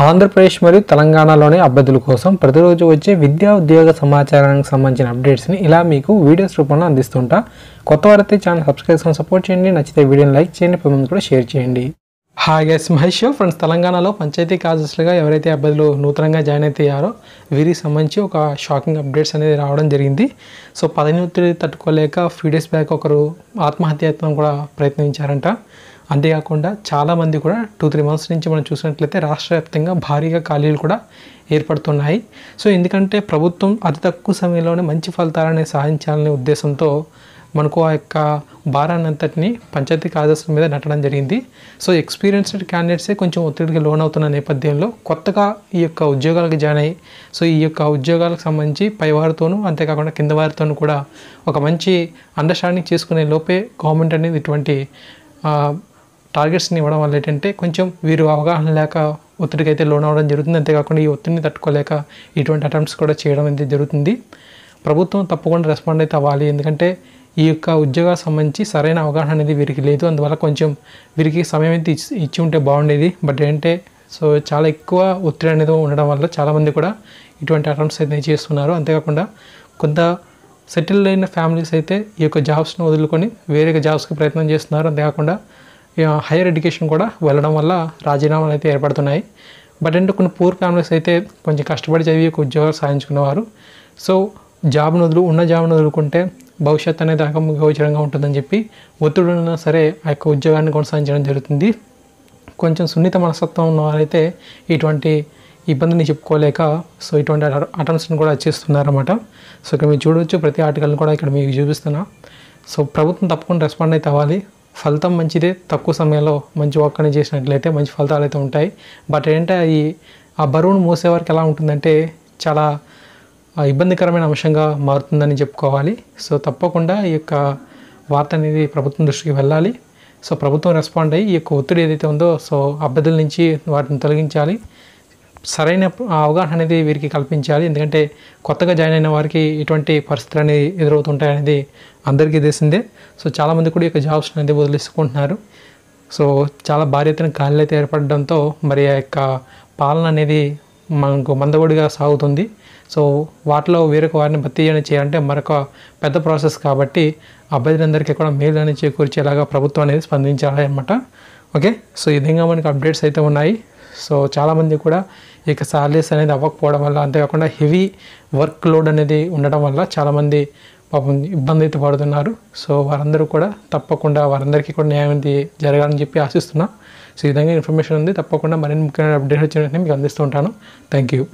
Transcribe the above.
ఆంధ్రప్రదేశ్ మరియు తెలంగాణలోని అభ్యర్థుల కోసం ప్రతిరోజు వచ్చే విద్యా ఉద్యోగ సమాచారానికి సంబంధించిన అప్డేట్స్ని ఇలా మీకు వీడియోస్ రూపంలో అందిస్తుంటా. కొత్త వారైతే ఛానల్ సబ్స్క్రైబ్ చేసుకొని సపోర్ట్ చేయండి. నచ్చితే వీడియోని లైక్ చేయండి, పది మంది కూడా షేర్ చేయండి. Hi guys, Mahesh friends. తెలంగాణలో పంచాయతీ కార్యదర్శులుగా ఎవరైతే అభ్యర్థులు నూతనంగా జాయిన్ అయ్యారో వీరికి సంబంధించి ఒక షాకింగ్ అప్డేట్స్ అనేది రావడం జరిగింది. సో పదవి ఒత్తిడి తట్టుకోలేక ఫ్యూ డేస్ బ్యాక్ ఒకరు ఆత్మహత్యాయత్నం కూడా ప్రయత్నించారంట. అంతేకాకుండా చాలామంది కూడా 2-3 మంత్స్ నుంచి మనం చూసినట్లయితే రాష్ట్ర వ్యాప్తంగా భారీగా ఖాళీలు కూడా ఏర్పడుతున్నాయి. సో ఎందుకంటే ప్రభుత్వం అతి తక్కువ సమయంలోనే మంచి ఫలితాలని సాధించాలనే ఉద్దేశంతో మనకు ఆ యొక్క భారాన్ని అంతటిని పంచాయతీ కార్యదర్శుల మీద నెట్టడం జరిగింది. సో ఎక్స్పీరియన్స్డ్ క్యాండిడేట్సే కొంచెం ఒత్తిడికి లోనవుతున్న నేపథ్యంలో కొత్తగా ఈ యొక్క ఉద్యోగాలకు జాయిన్ అయ్యి సో ఈ యొక్క ఉద్యోగాలకు సంబంధించి పై వారితోనూ అంతేకాకుండా కింద వారితోనూ కూడా ఒక మంచి అండర్స్టాండింగ్ చేసుకునే లోపే గవర్నమెంట్ అనేది ఇటువంటి టార్గెట్స్ని ఇవ్వడం వల్ల ఏంటంటే కొంచెం వీరు అవగాహన లేక ఒత్తిడికి అయితే లోన్ అవ్వడం జరుగుతుంది. అంతేకాకుండా ఈ ఒత్తిడిని తట్టుకోలేక ఇటువంటి అటెంప్ట్స్ కూడా చేయడం అయితే జరుగుతుంది. ప్రభుత్వం తప్పకుండా రెస్పాండ్ అయితే అవ్వాలి. ఎందుకంటే ఈ యొక్క ఉద్యోగాలకు సంబంధించి సరైన అవగాహన అనేది వీరికి లేదు. అందువల్ల కొంచెం వీరికి సమయం అయితే ఇచ్చి ఉంటే బాగుండేది. బట్ ఏంటంటే సో చాలా ఎక్కువ ఒత్తిడి అనేది ఉండడం వల్ల చాలామంది కూడా ఇటువంటి అటెంప్ట్స్ అయితే చేస్తున్నారు. అంతేకాకుండా కొంత సెటిల్ అయిన ఫ్యామిలీస్ అయితే ఈ యొక్క జాబ్స్ను వదులుకొని వేరే జాబ్స్కి ప్రయత్నం చేస్తున్నారు. అంతేకాకుండా హైయర్ ఎడ్యుకేషన్ కూడా వెళ్ళడం వల్ల రాజీనామాలు అయితే ఏర్పడుతున్నాయి. బట్ అంటే కొన్ని పూర్ ఫ్యామిలీస్ అయితే కొంచెం కష్టపడి చదివి ఒక ఉద్యోగాలు సాధించుకునేవారు. సో ఉన్న జాబ్ను వదులుకుంటే భవిష్యత్తు అనేది గోచరంగా ఉంటుందని చెప్పి ఒత్తిడి ఉన్నా సరే ఆ యొక్క ఉద్యోగాన్ని కొనసాగించడం జరుగుతుంది. కొంచెం సున్నిత మనస్తత్వం ఉన్న వారైతే ఇటువంటి ఇబ్బందిని చెప్పుకోలేక సో ఇటువంటి అటెంప్ట్స్ని కూడా చేస్తున్నారన్నమాట. సో ఇక్కడ మీరు చూడవచ్చు, ప్రతి ఆర్టికల్ని కూడా ఇక్కడ మీకు చూపిస్తున్నా. సో ప్రభుత్వం తప్పకుండా రెస్పాండ్ అయితే అవ్వాలి. ఫలితం మంచిదే, తక్కువ సమయంలో మంచి వర్క్ అనేది చేసినట్లయితే మంచి ఫలితాలు అయితే ఉంటాయి. బట్ ఏంటంటే ఆ బరువును మోసేవారికి ఎలా ఉంటుందంటే చాలా ఇబ్బందికరమైన అంశంగా మారుతుందని చెప్పుకోవాలి. సో తప్పకుండా ఈ యొక్క వార్త అనేది ప్రభుత్వం దృష్టికి వెళ్ళాలి. సో ప్రభుత్వం రెస్పాండ్ అయ్యి ఈ యొక్క ఒత్తిడి ఏదైతే ఉందో సో అభ్యర్థుల నుంచి వాటిని తొలగించాలి. సరైన అవగాహన అనేది వీరికి కల్పించాలి. ఎందుకంటే కొత్తగా జాయిన్ అయిన వారికి ఇటువంటి పరిస్థితులు అనేవి ఎదురవుతుంటాయి అనేది అందరికీ తెలిసిందే. సో చాలామంది కూడా ఈ యొక్క జాబ్స్ అనేది వదిలేసుకుంటున్నారు. సో చాలా భారీ ఎత్తున ఖాళీలు అయితే ఏర్పడడంతో మరి ఆ యొక్క పాలన అనేది మనకు మందకొడిగా సాగుతుంది. సో వాటిలో వేరొక వారిని భర్తీ చేయాలంటే మరొక పెద్ద ప్రాసెస్ కాబట్టి అభ్యర్థులందరికీ కూడా మేలు అనేది చేకూర్చేలాగా ప్రభుత్వం అనేది స్పందించాలి అన్నమాట. ఓకే, సో ఈ విధంగా మనకు అప్డేట్స్ అయితే ఉన్నాయి. సో చాలామంది కూడా ఇక సాలరీస్ అనేది అవ్వకపోవడం వల్ల అంతేకాకుండా హెవీ వర్క్ లోడ్ అనేది ఉండడం వల్ల చాలామంది పాపం ఇబ్బంది అయితే పడుతున్నారు. సో వారందరూ కూడా తప్పకుండా వారందరికీ కూడా న్యాయం అనేది జరగాలని చెప్పి ఆశిస్తున్నా. సో ఈ విధంగా ఇన్ఫర్మేషన్ ఉంది. తప్పకుండా మరిన్ని ముఖ్యమైన అప్డేట్ వచ్చిన మీకు అందిస్తూ ఉంటాను. Thank you.